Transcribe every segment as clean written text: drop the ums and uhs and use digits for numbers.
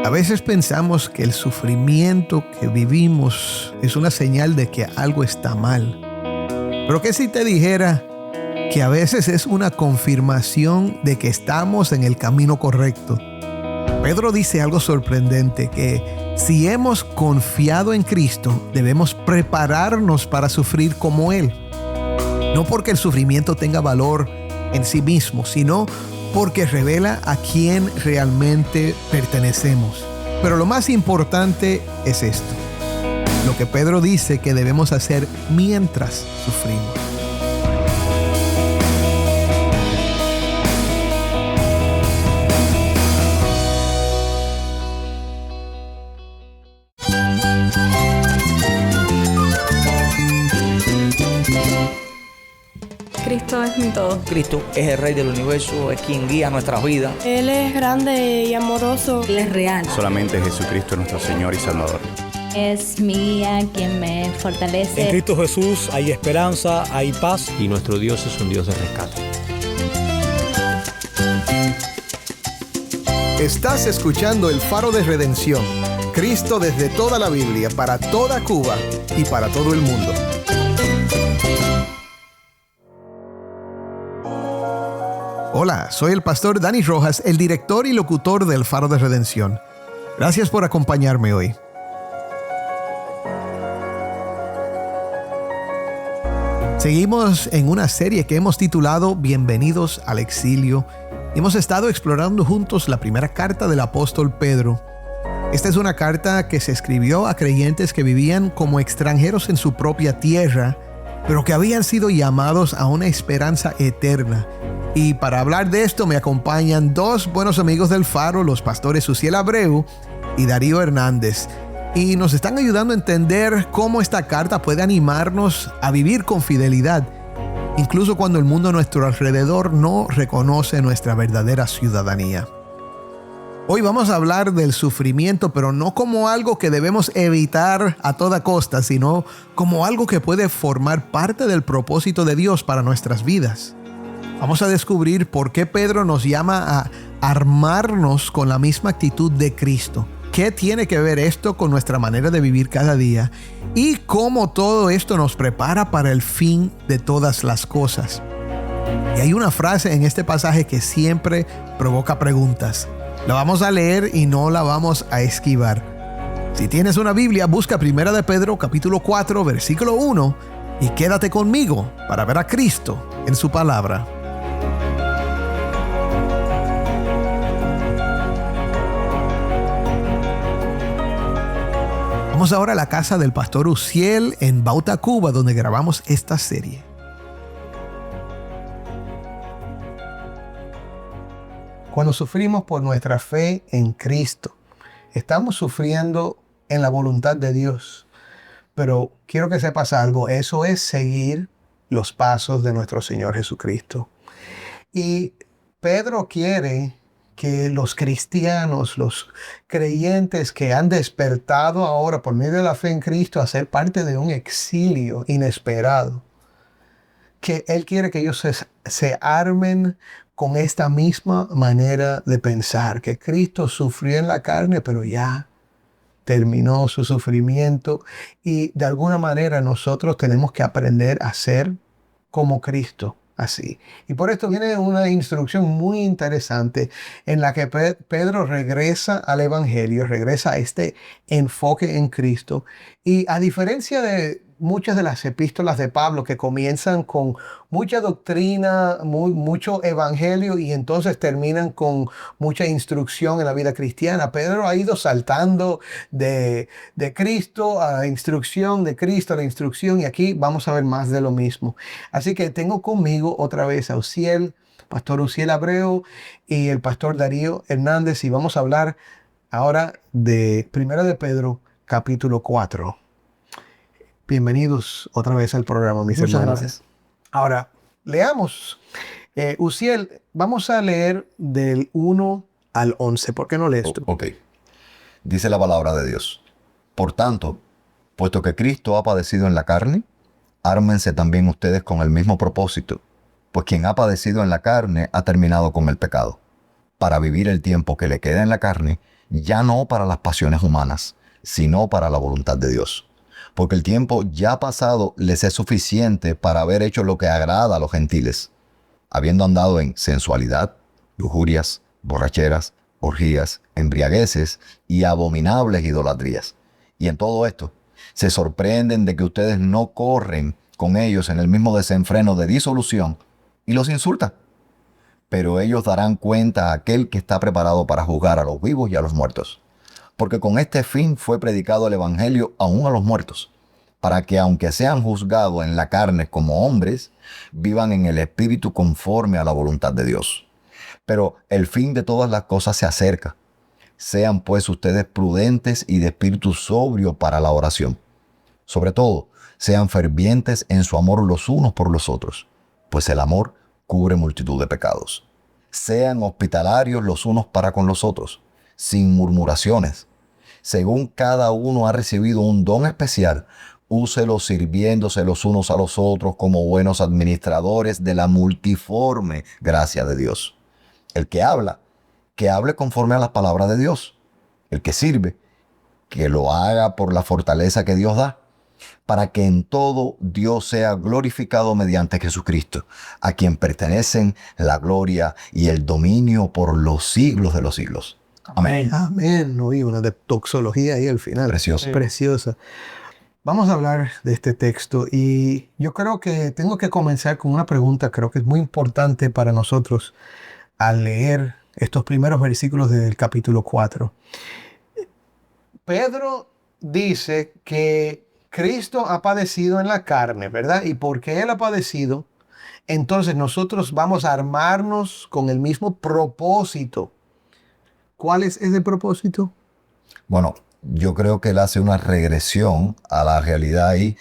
A veces pensamos que el sufrimiento que vivimos es una señal de que algo está mal. Pero ¿qué si te dijera que a veces es una confirmación de que estamos en el camino correcto? Pedro dice algo sorprendente, que si hemos confiado en Cristo, debemos prepararnos para sufrir como Él. No porque el sufrimiento tenga valor en sí mismo, sino porque revela a quién realmente pertenecemos. Pero lo más importante es esto, lo que Pedro dice que debemos hacer mientras sufrimos. Cristo es mi todo. Cristo es el Rey del universo, es quien guía nuestras vidas. Él es grande y amoroso. Él es real. Solamente Jesucristo es nuestro Señor y Salvador. Es mía quien me fortalece. En Cristo Jesús hay esperanza, hay paz. Y nuestro Dios es un Dios de rescate. Estás escuchando El Faro de Redención. Cristo desde toda la Biblia, para toda Cuba y para todo el mundo. Hola, soy el pastor Dani Rojas, el director y locutor del Faro de Redención. Gracias por acompañarme hoy. Seguimos en una serie que hemos titulado Bienvenidos al Exilio. Hemos estado explorando juntos la primera carta del apóstol Pedro. Esta es una carta que se escribió a creyentes que vivían como extranjeros en su propia tierra, pero que habían sido llamados a una esperanza eterna. Y para hablar de esto me acompañan dos buenos amigos del Faro, los pastores Uziel Abreu y Darío Hernández. Y nos están ayudando a entender cómo esta carta puede animarnos a vivir con fidelidad, incluso cuando el mundo a nuestro alrededor no reconoce nuestra verdadera ciudadanía. Hoy vamos a hablar del sufrimiento, pero no como algo que debemos evitar a toda costa, sino como algo que puede formar parte del propósito de Dios para nuestras vidas. Vamos a descubrir por qué Pedro nos llama a armarnos con la misma actitud de Cristo. ¿Qué tiene que ver esto con nuestra manera de vivir cada día? Y cómo todo esto nos prepara para el fin de todas las cosas. Y hay una frase en este pasaje que siempre provoca preguntas. La vamos a leer y no la vamos a esquivar. Si tienes una Biblia, busca 1 de Pedro capítulo 4, versículo 1 y quédate conmigo para ver a Cristo en su palabra. Vamos ahora a la casa del pastor Uziel en Bauta, Cuba, donde grabamos esta serie. Cuando sufrimos por nuestra fe en Cristo, estamos sufriendo en la voluntad de Dios. Pero quiero que sepas algo, eso es seguir los pasos de nuestro Señor Jesucristo. Y Pedro quiere que los cristianos, los creyentes que han despertado ahora por medio de la fe en Cristo a ser parte de un exilio inesperado, que Él quiere que ellos se armen con esta misma manera de pensar, que Cristo sufrió en la carne, pero ya terminó su sufrimiento y de alguna manera nosotros tenemos que aprender a ser como Cristo. Así. Y por esto viene una instrucción muy interesante en la que Pedro regresa al Evangelio, regresa a este enfoque en Cristo. Y a diferencia de muchas de las epístolas de Pablo que comienzan con mucha doctrina, mucho evangelio y entonces terminan con mucha instrucción en la vida cristiana, Pedro ha ido saltando de Cristo a la instrucción, de Cristo a la instrucción, y aquí vamos a ver más de lo mismo. Así que tengo conmigo otra vez a Uziel, pastor Uziel Abreu y el pastor Darío Hernández, y vamos a hablar ahora de 1 de Pedro capítulo 4. Bienvenidos otra vez al programa, mis hermanos. Muchas gracias. Ahora, leamos. Uziel, vamos a leer del 1 al 11. ¿Por qué no lees tú? Ok. Dice la palabra de Dios. Por tanto, puesto que Cristo ha padecido en la carne, ármense también ustedes con el mismo propósito, pues quien ha padecido en la carne ha terminado con el pecado, para vivir el tiempo que le queda en la carne, ya no para las pasiones humanas, sino para la voluntad de Dios. Porque el tiempo ya pasado les es suficiente para haber hecho lo que agrada a los gentiles, habiendo andado en sensualidad, lujurias, borracheras, orgías, embriagueces y abominables idolatrías. Y en todo esto, se sorprenden de que ustedes no corren con ellos en el mismo desenfreno de disolución y los insultan. Pero ellos darán cuenta a aquel que está preparado para juzgar a los vivos y a los muertos. Porque con este fin fue predicado el evangelio aún a los muertos, para que aunque sean juzgados en la carne como hombres, vivan en el espíritu conforme a la voluntad de Dios. Pero el fin de todas las cosas se acerca. Sean pues ustedes prudentes y de espíritu sobrio para la oración. Sobre todo, sean fervientes en su amor los unos por los otros, pues el amor cubre multitud de pecados. Sean hospitalarios los unos para con los otros, sin murmuraciones. Según cada uno ha recibido un don especial, úselo sirviéndose los unos a los otros como buenos administradores de la multiforme gracia de Dios. El que habla, que hable conforme a las palabras de Dios. El que sirve, que lo haga por la fortaleza que Dios da, para que en todo Dios sea glorificado mediante Jesucristo, a quien pertenecen la gloria y el dominio por los siglos de los siglos. Amén. Amén. Oí una de toxología ahí al final. Precioso. Preciosa. Vamos a hablar de este texto y yo creo que tengo que comenzar con una pregunta. Creo que es muy importante para nosotros al leer estos primeros versículos del capítulo 4. Pedro dice que Cristo ha padecido en la carne, ¿verdad? Y porque Él ha padecido, entonces nosotros vamos a armarnos con el mismo propósito. ¿Cuál es ese propósito? Bueno, yo creo que él hace una regresión a la realidad ahí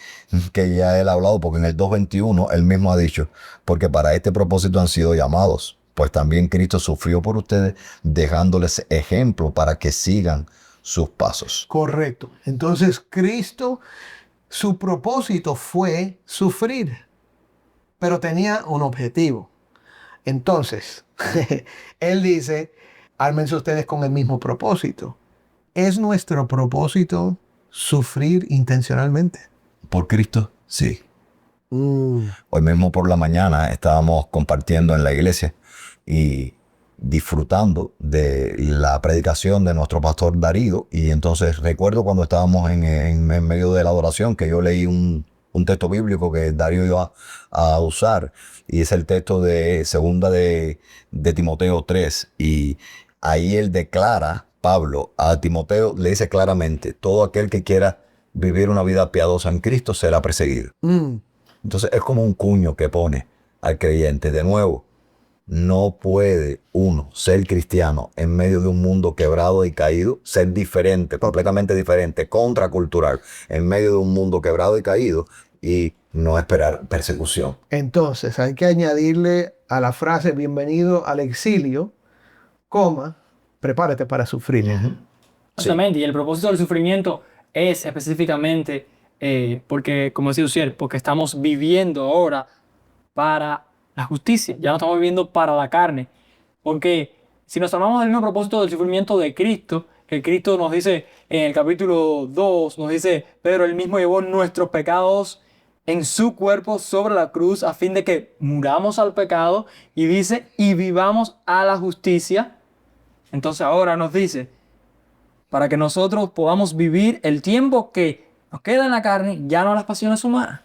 que ya él ha hablado, porque en el 2:21 él mismo ha dicho, porque para este propósito han sido llamados, pues también Cristo sufrió por ustedes, dejándoles ejemplo para que sigan sus pasos. Correcto. Entonces Cristo, su propósito fue sufrir, pero tenía un objetivo. Entonces, él dice, ármense ustedes con el mismo propósito. ¿Es nuestro propósito sufrir intencionalmente? Por Cristo, sí. Hoy mismo por la mañana estábamos compartiendo en la iglesia y disfrutando de la predicación de nuestro pastor Darío. Y entonces recuerdo cuando estábamos en medio de la adoración que yo leí un texto bíblico que Darío iba a usar. Y es el texto de segunda de Timoteo 3. Y ahí él declara, Pablo, a Timoteo le dice claramente, todo aquel que quiera vivir una vida piadosa en Cristo será perseguido. Entonces es como un cuño que pone al creyente. De nuevo, no puede uno ser cristiano en medio de un mundo quebrado y caído, ser diferente, completamente diferente, contracultural, en medio de un mundo quebrado y caído y no esperar persecución. Entonces hay que añadirle a la frase bienvenido al exilio, prepárate para sufrir. Exactamente, y el propósito del sufrimiento es específicamente porque, como decía Uciel, porque estamos viviendo ahora para la justicia, ya no estamos viviendo para la carne. Porque si nos tomamos el mismo propósito del sufrimiento de Cristo, que Cristo nos dice en el capítulo 2, nos dice, Pedro, él mismo llevó nuestros pecados en su cuerpo sobre la cruz a fin de que muramos al pecado, y dice, y vivamos a la justicia. Entonces ahora nos dice, para que nosotros podamos vivir el tiempo que nos queda en la carne, ya no las pasiones humanas,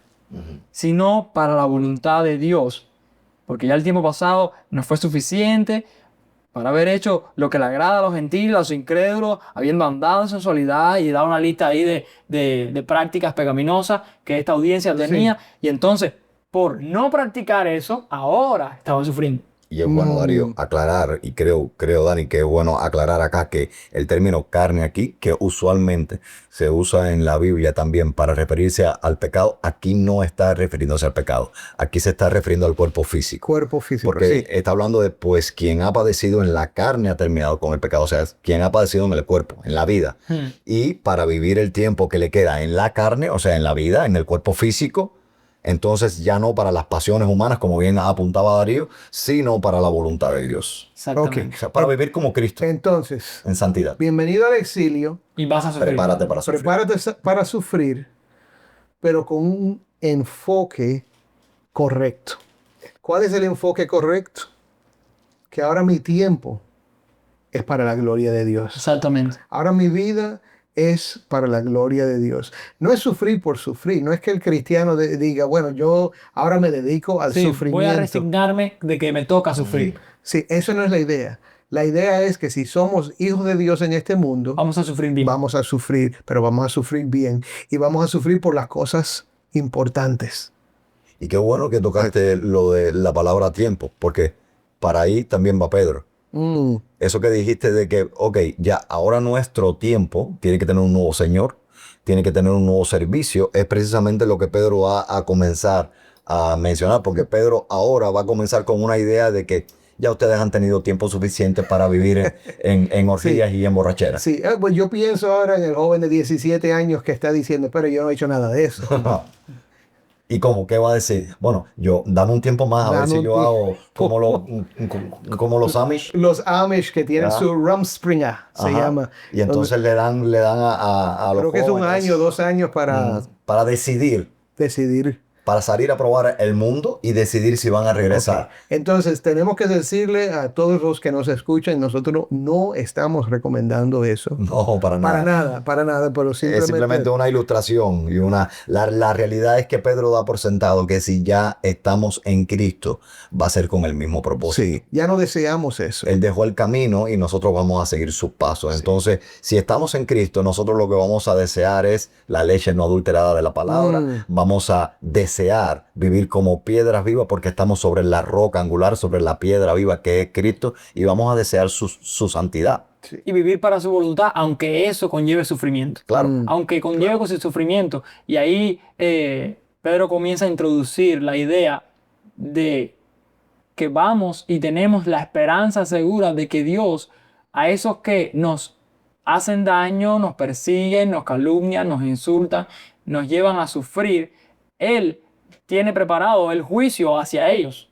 sino para la voluntad de Dios. Porque ya el tiempo pasado no fue suficiente para haber hecho lo que le agrada a los gentiles, a los incrédulos, habiendo andado en sensualidad y dado una lista ahí de prácticas pecaminosas que esta audiencia tenía. Sí. Y entonces, por no practicar eso, ahora estaban sufriendo. Y es bueno, Darío, aclarar, y creo, Dani, que es bueno aclarar acá que el término carne aquí, que usualmente se usa en la Biblia también para referirse al pecado, aquí no está refiriéndose al pecado. Aquí se está refiriendo al cuerpo físico. Cuerpo físico, porque sí. Está hablando de, pues, quien ha padecido en la carne ha terminado con el pecado. O sea, quien ha padecido en el cuerpo, en la vida. Y para vivir el tiempo que le queda en la carne, o sea, en la vida, en el cuerpo físico, Entonces ya no para las pasiones humanas, como bien apuntaba Darío, sino para la voluntad de Dios. Exactamente. O sea, para vivir como Cristo, Entonces, en santidad. bienvenido al exilio. Y vas a sufrir. Prepárate para sufrir. Prepárate para sufrir, pero con un enfoque correcto. ¿Cuál es el enfoque correcto? Que ahora mi tiempo es para la gloria de Dios. Exactamente. Ahora mi vida es para la gloria de Dios. No es sufrir por sufrir. No es que el cristiano diga, bueno, yo ahora me dedico al Sí, sufrimiento. voy a resignarme de que me toca sufrir. Sí, eso no es la idea. La idea es que si somos hijos de Dios en este mundo, Vamos a sufrir bien. vamos a sufrir, pero vamos a sufrir bien. Y vamos a sufrir por las cosas importantes. Y qué bueno que tocaste lo de la palabra tiempo, porque para ahí también va Pedro. Eso que dijiste de que, ok, ya ahora nuestro tiempo tiene que tener un nuevo Señor, tiene que tener un nuevo servicio, es precisamente lo que Pedro va a comenzar a mencionar, porque Pedro ahora va a comenzar con una idea de que ya ustedes han tenido tiempo suficiente para vivir en orgías y en borracheras. Sí, pues yo pienso ahora en el joven de 17 años que está diciendo, pero yo no he hecho nada de eso. ¿Y cómo? ¿Qué va a decir? Bueno, dame un tiempo más a ver Dame si un yo hago como los Amish. Los Amish que tienen Ya. su Rumspringa, se Ajá. llama. Y entonces le dan a los Creo que es un jóvenes, año, 2 años para para decidir, decidir. para salir a probar el mundo y decidir si van a regresar. Entonces, tenemos que decirle a todos los que nos escuchan, nosotros no estamos recomendando eso. No, para nada. Para nada, pero Es simplemente una ilustración y la realidad es que Pedro da por sentado que si ya estamos en Cristo va a ser con el mismo propósito. Sí, ya no deseamos eso. Él dejó el camino y nosotros vamos a seguir sus pasos. Entonces, si estamos en Cristo, nosotros lo que vamos a desear es la leche no adulterada de la palabra. Vamos a desear vivir como piedras vivas porque estamos sobre la roca angular, sobre la piedra viva que es Cristo y vamos a desear su santidad. Y vivir para su voluntad, aunque eso conlleve sufrimiento. Claro. Aunque conlleve con su sufrimiento. Y ahí Pedro comienza a introducir la idea de que vamos y tenemos la esperanza segura de que Dios, a esos que nos hacen daño, nos persiguen, nos calumnian, nos insultan, nos llevan a sufrir, Él tiene preparado el juicio hacia ellos.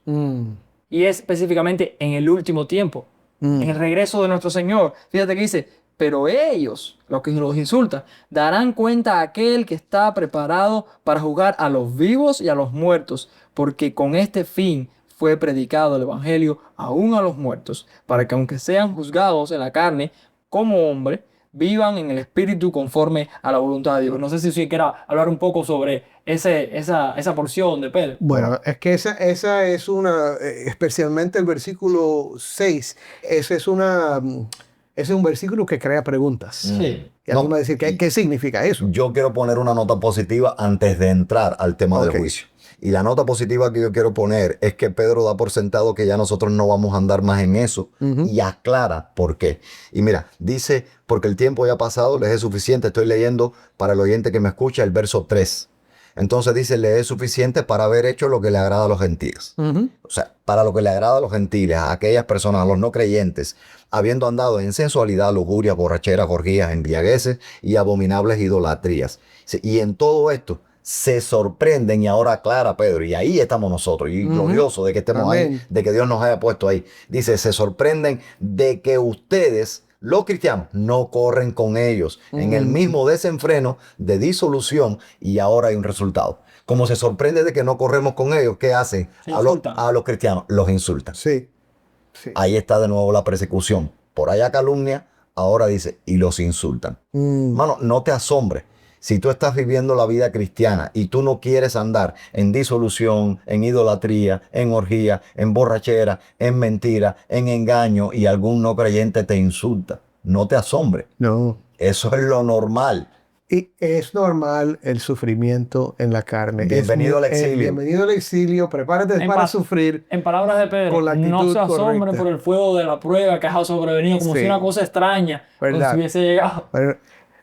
Y es específicamente en el último tiempo, en el regreso de nuestro Señor. Fíjate que dice, pero ellos, los que los insultan, darán cuenta a aquel que está preparado para juzgar a los vivos y a los muertos, porque con este fin fue predicado el Evangelio aún a los muertos, para que aunque sean juzgados en la carne como hombre, vivan en el espíritu conforme a la voluntad de Dios. No sé si usted quiera hablar un poco sobre esa porción de Pedro. Bueno, es que esa es una, especialmente el versículo 6, ese es un versículo que crea preguntas. Sí. Y algunos van a decir, ¿qué significa eso? Yo quiero poner una nota positiva antes de entrar al tema del juicio. Y la nota positiva que yo quiero poner es que Pedro da por sentado que ya nosotros no vamos a andar más en eso y aclara por qué. Y mira, dice, porque el tiempo ya ha pasado, les es suficiente. Estoy leyendo para el oyente que me escucha el verso 3. Entonces dice, le es suficiente para haber hecho lo que le agrada a los gentiles. O sea, para lo que le agrada a los gentiles, a aquellas personas, a los no creyentes, habiendo andado en sensualidad, lujuria, borracheras, orgías, embriagueces y abominables idolatrías. Y en todo esto se sorprenden y ahora aclara Pedro, y ahí estamos nosotros, y glorioso de que estemos ahí, de que Dios nos haya puesto ahí. Dice, se sorprenden de que ustedes, los cristianos, no corren con ellos en el mismo desenfreno de disolución y ahora hay un resultado. Como se sorprende de que no corremos con ellos, ¿qué hacen? A los cristianos los insultan. Sí. Ahí está de nuevo la persecución. Por allá calumnia, ahora dice, y los insultan. Mano, no te asombres. Si tú estás viviendo la vida cristiana y tú no quieres andar en disolución, en idolatría, en orgía, en borrachera, en mentira, en engaño y algún no creyente te insulta, no te asombres. No. Eso es lo normal. Y es normal el sufrimiento en la carne. Bienvenido al exilio. Bienvenido al exilio. Prepárate para sufrir. En palabras de Pedro, con la actitud no se asombren correcta. por el fuego de la prueba que ha sobrevenido, como si una cosa extraña ¿Verdad? si hubiese llegado. Pero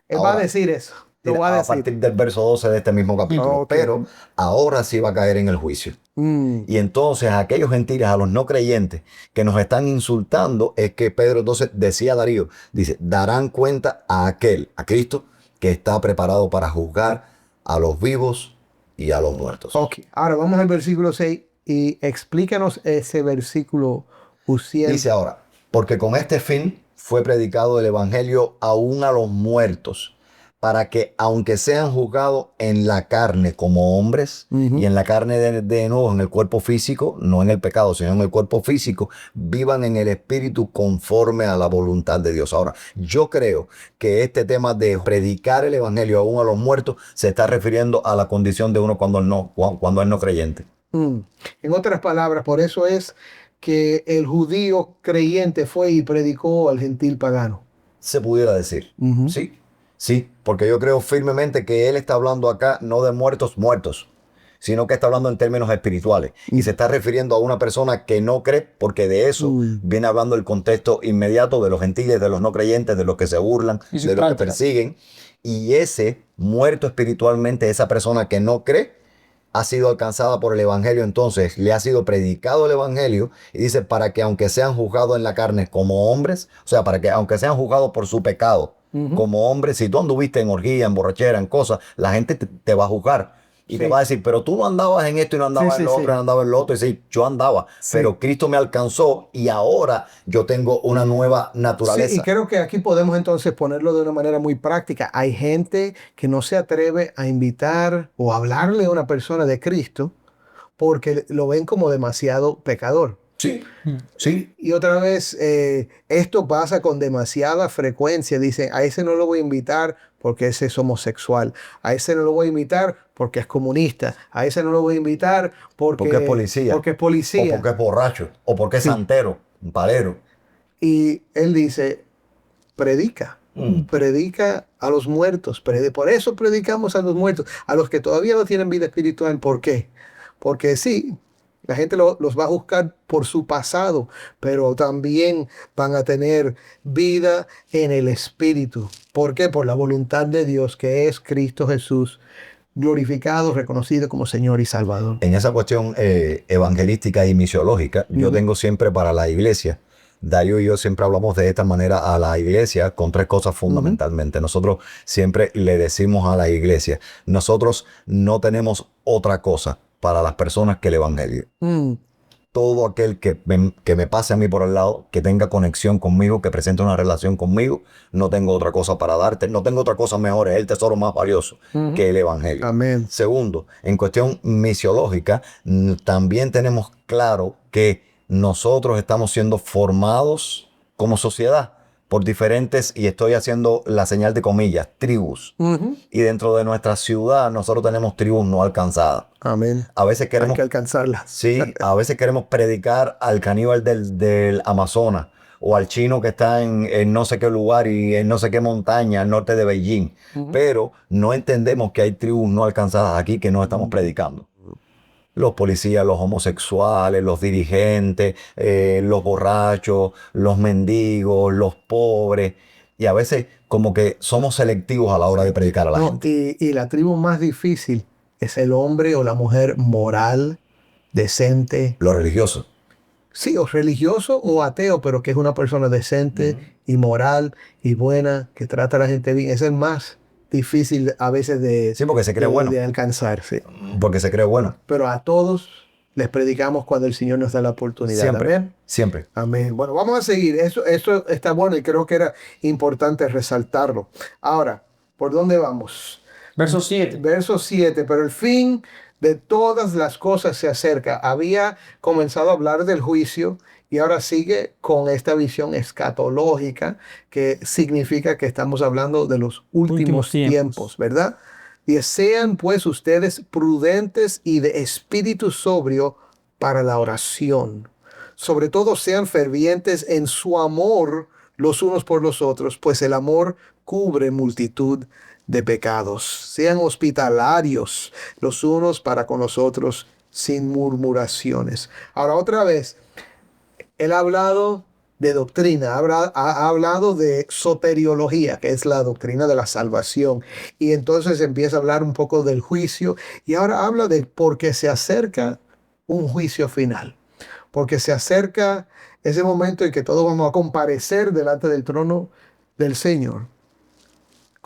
él va a decir eso. Lo va a decir. partir del verso 12 de este mismo capítulo. Pero ahora sí va a caer en el juicio. Y entonces a aquellos gentiles, a los no creyentes que nos están insultando, es que Pedro entonces decía a Darío, dice, darán cuenta a aquel, a Cristo, que está preparado para juzgar a los vivos y a los muertos. Ok, ahora vamos al versículo 6 y explícanos ese versículo, Uziel. Dice ahora, porque con este fin fue predicado el evangelio aún a los muertos, para que aunque sean juzgados en la carne como hombres, y en la carne de nuevo, en el cuerpo físico, no en el pecado, sino en el cuerpo físico, vivan en el espíritu conforme a la voluntad de Dios. Ahora, yo creo que este tema de predicar el evangelio aún a los muertos se está refiriendo a la condición de uno cuando es no creyente. En otras palabras, por eso es que el judío creyente fue y predicó al gentil pagano. Se pudiera decir, sí, porque yo creo firmemente que él está hablando acá no de muertos, sino que está hablando en términos espirituales. Y se está refiriendo a una persona que no cree, porque de eso viene hablando el contexto inmediato de los gentiles, de los no creyentes, de los que se burlan, de los que persiguen. Y ese muerto espiritualmente, esa persona que no cree, ha sido alcanzada por el evangelio. Entonces le ha sido predicado el evangelio, y dice, para que aunque sean juzgados en la carne como hombres, o sea, para que aunque sean juzgados por su pecado como hombres, si tú anduviste en orgía, en borrachera, en cosas, la gente te va a juzgar. Y te va a decir, pero tú no andabas en esto y no andabas en lo otro, no andabas en lo otro. Y sí, yo andaba, pero Cristo me alcanzó y ahora yo tengo una nueva naturaleza. Sí, y creo que aquí podemos entonces ponerlo de una manera muy práctica. Hay gente que no se atreve a invitar o hablarle a una persona de Cristo porque lo ven como demasiado pecador. Sí. Y otra vez, esto pasa con demasiada frecuencia. Dicen, a ese no lo voy a invitar porque ese es homosexual. A ese no lo voy a invitar porque es comunista. A ese no lo voy a invitar porque es policía. Porque es policía. O porque es borracho. O porque es santero, un palero. Y él dice, predica. Predica a los muertos. Por eso predicamos a los muertos. A los que todavía no tienen vida espiritual. ¿Por qué? Porque sí, la gente los va a juzgar por su pasado, pero también van a tener vida en el Espíritu. ¿Por qué? Por la voluntad de Dios, que es Cristo Jesús, glorificado, reconocido como Señor y Salvador. En esa cuestión evangelística y misiológica, yo tengo siempre para la iglesia, Darío y yo siempre hablamos de esta manera a la iglesia con tres cosas fundamentalmente. Nosotros siempre le decimos a la iglesia, nosotros no tenemos otra cosa para las personas que el evangelio. Todo aquel que me pase a mí por el lado, que tenga conexión conmigo, que presente una relación conmigo, no tengo otra cosa para darte, no tengo otra cosa mejor, es el tesoro más valioso que el evangelio. Amén. Segundo, en cuestión misiológica, también tenemos claro que nosotros estamos siendo formados como sociedad por diferentes, y estoy haciendo la señal de comillas, tribus. Y dentro de nuestra ciudad nosotros tenemos tribus no alcanzadas. Amén. A veces queremos, hay que alcanzarlas. Sí, a veces queremos predicar al caníbal del Amazonas, o al chino que está en no sé qué lugar y en no sé qué montaña al norte de Beijing. Pero no entendemos que hay tribus no alcanzadas aquí que no estamos predicando. Los policías, los homosexuales, los dirigentes, los borrachos, los mendigos, los pobres. Y a veces como que somos selectivos a la hora de predicar a la gente. Y la tribu más difícil es el hombre o la mujer moral, decente. Los religiosos. Sí, o religioso o ateo, pero que es una persona decente y moral y buena, que trata a la gente bien. Es el más difícil a veces porque se cree bueno. de alcanzar. Sí. Porque se cree bueno. Pero a todos les predicamos cuando el Señor nos da la oportunidad. Siempre. Amén. Siempre. Amén. Bueno, vamos a seguir. Eso está bueno y creo que era importante resaltarlo. Ahora, ¿por dónde vamos? Verso 7. Verso 7. Pero el fin de todas las cosas se acerca. Había comenzado a hablar del juicio y ahora sigue con esta visión escatológica, que significa que estamos hablando de los últimos tiempos, ¿verdad? Y sean pues ustedes prudentes y de espíritu sobrio para la oración. Sobre todo sean fervientes en su amor los unos por los otros, pues el amor cubre multitud de pecados. Sean hospitalarios los unos para con los otros sin murmuraciones. Ahora otra vez, él ha hablado de doctrina, ha hablado de soteriología, que es la doctrina de la salvación. Y entonces empieza a hablar un poco del juicio y ahora habla de porque se acerca un juicio final. Porque se acerca ese momento en que todos vamos a comparecer delante del trono del Señor.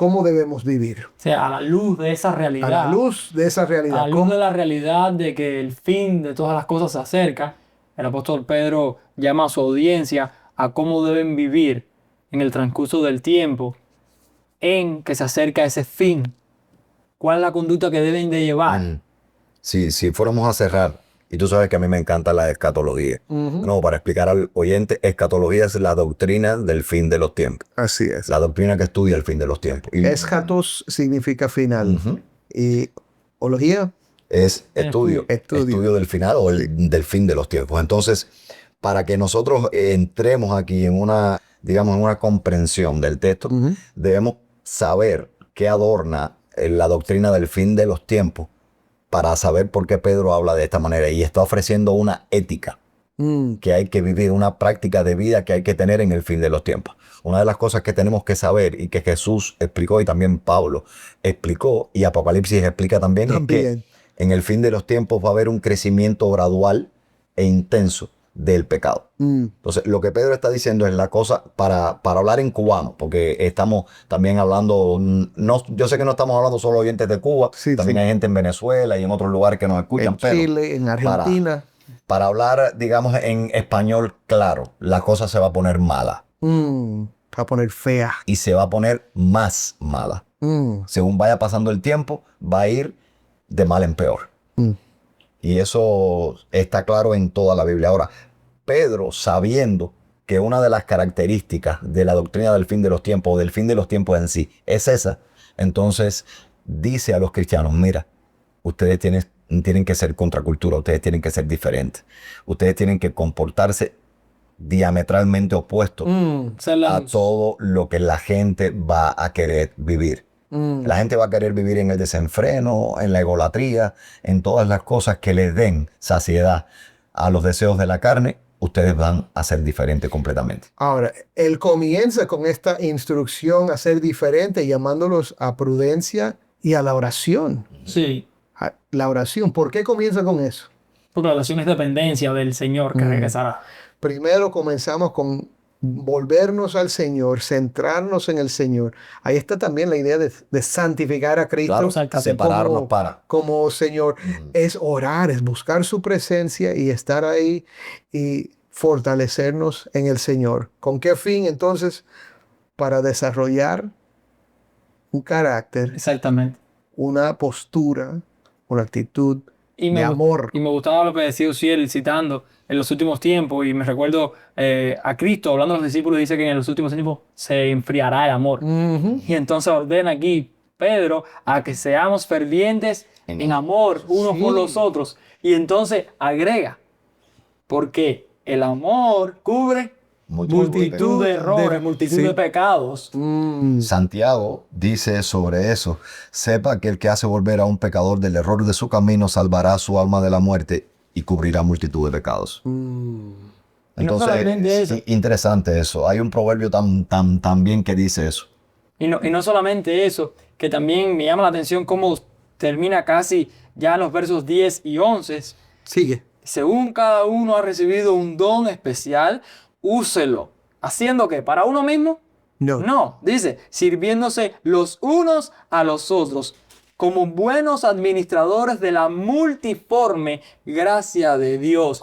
cómo debemos vivir. O sea, a la luz de esa A realidad. la luz de esa A realidad. la luz ¿Cómo? de la realidad de que el fin de todas las cosas se acerca, el apóstol Pedro llama a su audiencia a cómo deben vivir en el transcurso del tiempo en que se acerca ese fin. ¿Cuál es la conducta que deben de llevar? Si fuéramos a cerrar, y tú sabes que a mí me encanta la escatología. No, para explicar al oyente, escatología es la doctrina del fin de los tiempos. Así es. La doctrina que estudia el fin de los tiempos. Y Eschatos significa final. Y ología, es estudio del final o del fin de los tiempos. Entonces, para que nosotros entremos aquí en una, digamos, en una comprensión del texto, debemos saber qué adorna la doctrina del fin de los tiempos para saber por qué Pedro habla de esta manera y está ofreciendo una ética que hay que vivir, una práctica de vida que hay que tener en el fin de los tiempos. Una de las cosas que tenemos que saber y que Jesús explicó y también Pablo explicó y Apocalipsis explica también es que en el fin de los tiempos va a haber un crecimiento gradual e intenso del pecado. Entonces, lo que Pedro está diciendo es la cosa para hablar en cubano, porque estamos también hablando, no, yo sé que no estamos hablando solo oyentes de Cuba, también hay gente en Venezuela y en otros lugares que nos escuchan. En Chile, en Argentina. Para hablar, digamos, en español claro, la cosa se va a poner mala. Va a poner fea. Y se va a poner más mala. Según vaya pasando el tiempo, va a ir de mal en peor. Y eso está claro en toda la Biblia. Ahora, Pedro, sabiendo que una de las características de la doctrina del fin de los tiempos, o del fin de los tiempos en sí, es esa, entonces dice a los cristianos, mira, ustedes tienen que ser contracultura, ustedes tienen que ser diferentes, ustedes tienen que comportarse diametralmente opuestos a todo lo que la gente va a querer vivir. La gente va a querer vivir en el desenfreno, en la egolatría, en todas las cosas que les den saciedad a los deseos de la carne. Ustedes van a ser diferentes completamente. Ahora, él comienza con esta instrucción a ser diferente, llamándolos a prudencia y a la oración. Sí. La oración, ¿por qué comienza con eso? Porque la oración es dependencia del Señor que regresará. Primero comenzamos con volvernos al Señor, centrarnos en el Señor. Ahí está también la idea de santificar a Cristo. Claro, separarnos como Señor. Es orar, es buscar su presencia y estar ahí y fortalecernos en el Señor. ¿Con qué fin entonces? Para desarrollar un carácter. Exactamente. Una postura, una actitud de amor. Y me gustaba lo que decía Uziel citando en los últimos tiempos, y me recuerdo a Cristo hablando a los discípulos, dice que en los últimos tiempos se enfriará el amor. Y entonces ordena aquí Pedro a que seamos fervientes en amor unos por los otros. Y entonces agrega, porque el amor cubre multitud de errores, multitud de pecados. Santiago dice sobre eso, sepa que el que hace volver a un pecador del error de su camino salvará su alma de la muerte y cubrirá multitud de pecados. Entonces, interesante eso. Hay un proverbio tan bien que dice eso. Y no solamente eso, que también me llama la atención cómo termina casi ya en los versos 10 y 11. Sigue. Según cada uno ha recibido un don especial, úselo. ¿Haciendo qué? ¿Para uno mismo? No, dice, sirviéndose los unos a los otros, como buenos administradores de la multiforme gracia de Dios.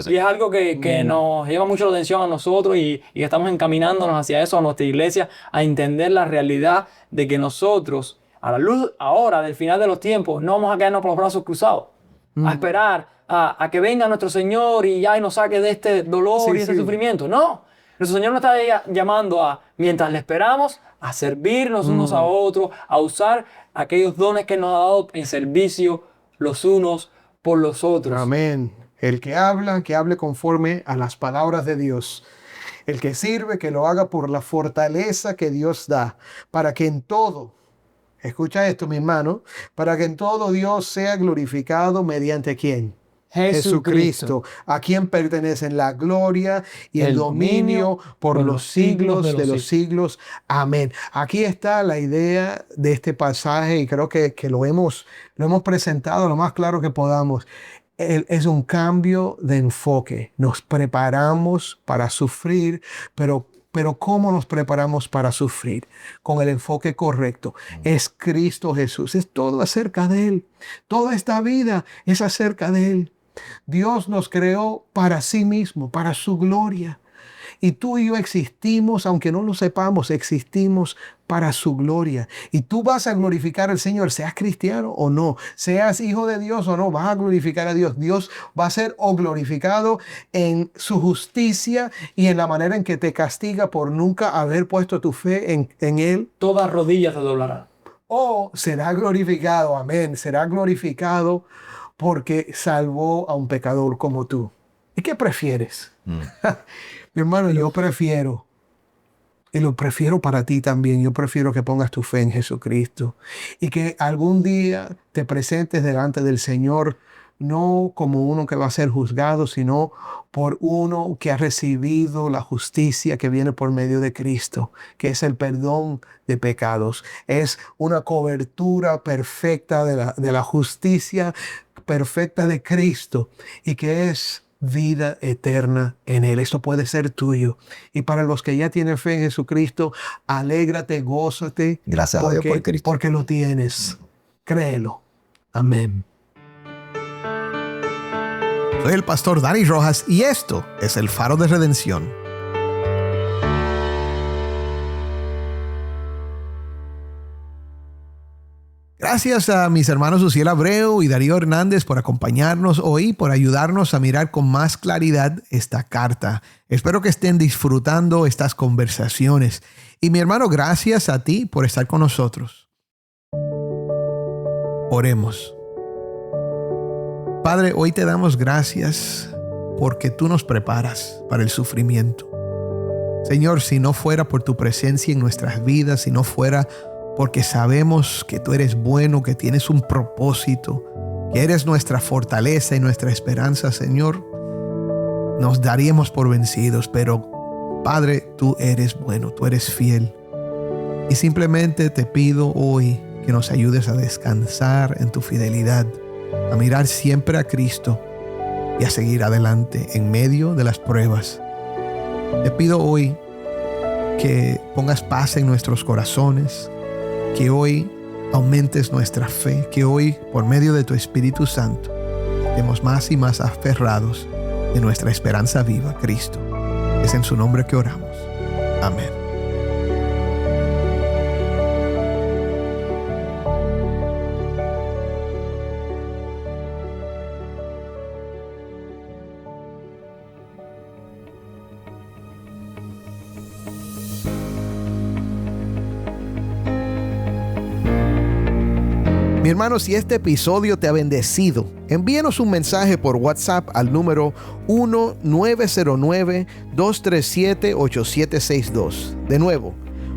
Y es algo que nos llama mucho la atención a nosotros y estamos encaminándonos hacia eso, a nuestra iglesia, a entender la realidad de que nosotros, a la luz ahora del final de los tiempos, no vamos a quedarnos con los brazos cruzados, a esperar a que venga nuestro Señor y ya nos saque de este dolor y este sufrimiento. No, nuestro Señor nos está llamando a, mientras le esperamos, a servirnos unos a otros, a usar aquellos dones que nos ha dado en servicio los unos por los otros. Amén. El que hable conforme a las palabras de Dios. El que sirve, que lo haga por la fortaleza que Dios da, para que en todo, escucha esto, mi hermano, para que en todo Dios sea glorificado mediante ¿quién? Jesucristo, a quien pertenecen la gloria y el dominio por los siglos de los siglos. Amén. Aquí está la idea de este pasaje y creo que lo hemos presentado lo más claro que podamos. Es un cambio de enfoque. Nos preparamos para sufrir, pero Pero ¿cómo nos preparamos para sufrir? Con el enfoque correcto. Es Cristo Jesús. Es todo acerca de Él. Toda esta vida es acerca de Él. Dios nos creó para sí mismo, para su gloria. Y tú y yo existimos, aunque no lo sepamos, existimos para su gloria. Y tú vas a glorificar al Señor, seas cristiano o no, seas hijo de Dios o no, vas a glorificar a Dios. Dios va a ser glorificado en su justicia y en la manera en que te castiga por nunca haber puesto tu fe en Él. Toda rodilla se doblará. O será glorificado, amén, será glorificado porque salvó a un pecador como tú. ¿Y qué prefieres? Mi hermano, yo prefiero, y lo prefiero para ti también, yo prefiero que pongas tu fe en Jesucristo y que algún día te presentes delante del Señor, no como uno que va a ser juzgado, sino por uno que ha recibido la justicia que viene por medio de Cristo, que es el perdón de pecados. Es una cobertura perfecta de la justicia perfecta de Cristo y que es vida eterna en Él. Esto puede ser tuyo. Y para los que ya tienen fe en Jesucristo, alégrate, gózate. Gracias a Dios por Cristo. Porque lo tienes. Créelo. Amén. Soy el pastor Dani Rojas y esto es el Faro de Redención. Gracias a mis hermanos Uziel Abreu y Darío Hernández por acompañarnos hoy, por ayudarnos a mirar con más claridad esta carta. Espero que estén disfrutando estas conversaciones. Y mi hermano, gracias a ti por estar con nosotros. Oremos. Padre, hoy te damos gracias porque tú nos preparas para el sufrimiento. Señor, si no fuera por tu presencia en nuestras vidas, si no fuera porque sabemos que tú eres bueno, que tienes un propósito, que eres nuestra fortaleza y nuestra esperanza, Señor, nos daríamos por vencidos. Pero, Padre, tú eres bueno, tú eres fiel. Y simplemente te pido hoy que nos ayudes a descansar en tu fidelidad, a mirar siempre a Cristo y a seguir adelante en medio de las pruebas. Te pido hoy que pongas paz en nuestros corazones, que hoy aumentes nuestra fe, que hoy, por medio de tu Espíritu Santo, estemos más y más aferrados de nuestra esperanza viva, Cristo. Es en su nombre que oramos. Amén. Mi hermano, si este episodio te ha bendecido, envíanos un mensaje por WhatsApp al número 1-909-237-8762. De nuevo,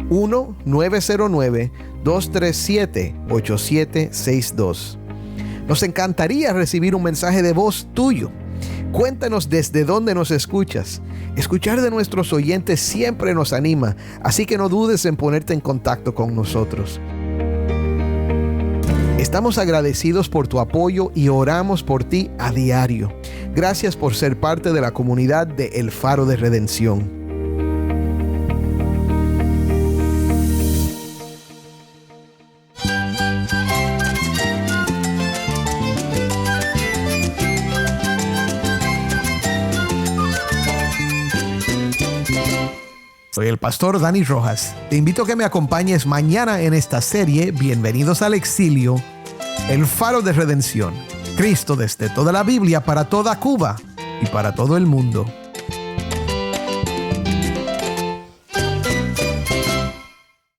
1-909-237-8762. Nos encantaría recibir un mensaje de voz tuyo. Cuéntanos desde dónde nos escuchas. Escuchar de nuestros oyentes siempre nos anima, así que no dudes en ponerte en contacto con nosotros. Estamos agradecidos por tu apoyo y oramos por ti a diario. Gracias por ser parte de la comunidad de El Faro de Redención. Soy el pastor Dani Rojas. Te invito a que me acompañes mañana en esta serie Bienvenidos al Exilio, El Faro de Redención. Cristo desde toda la Biblia para toda Cuba y para todo el mundo.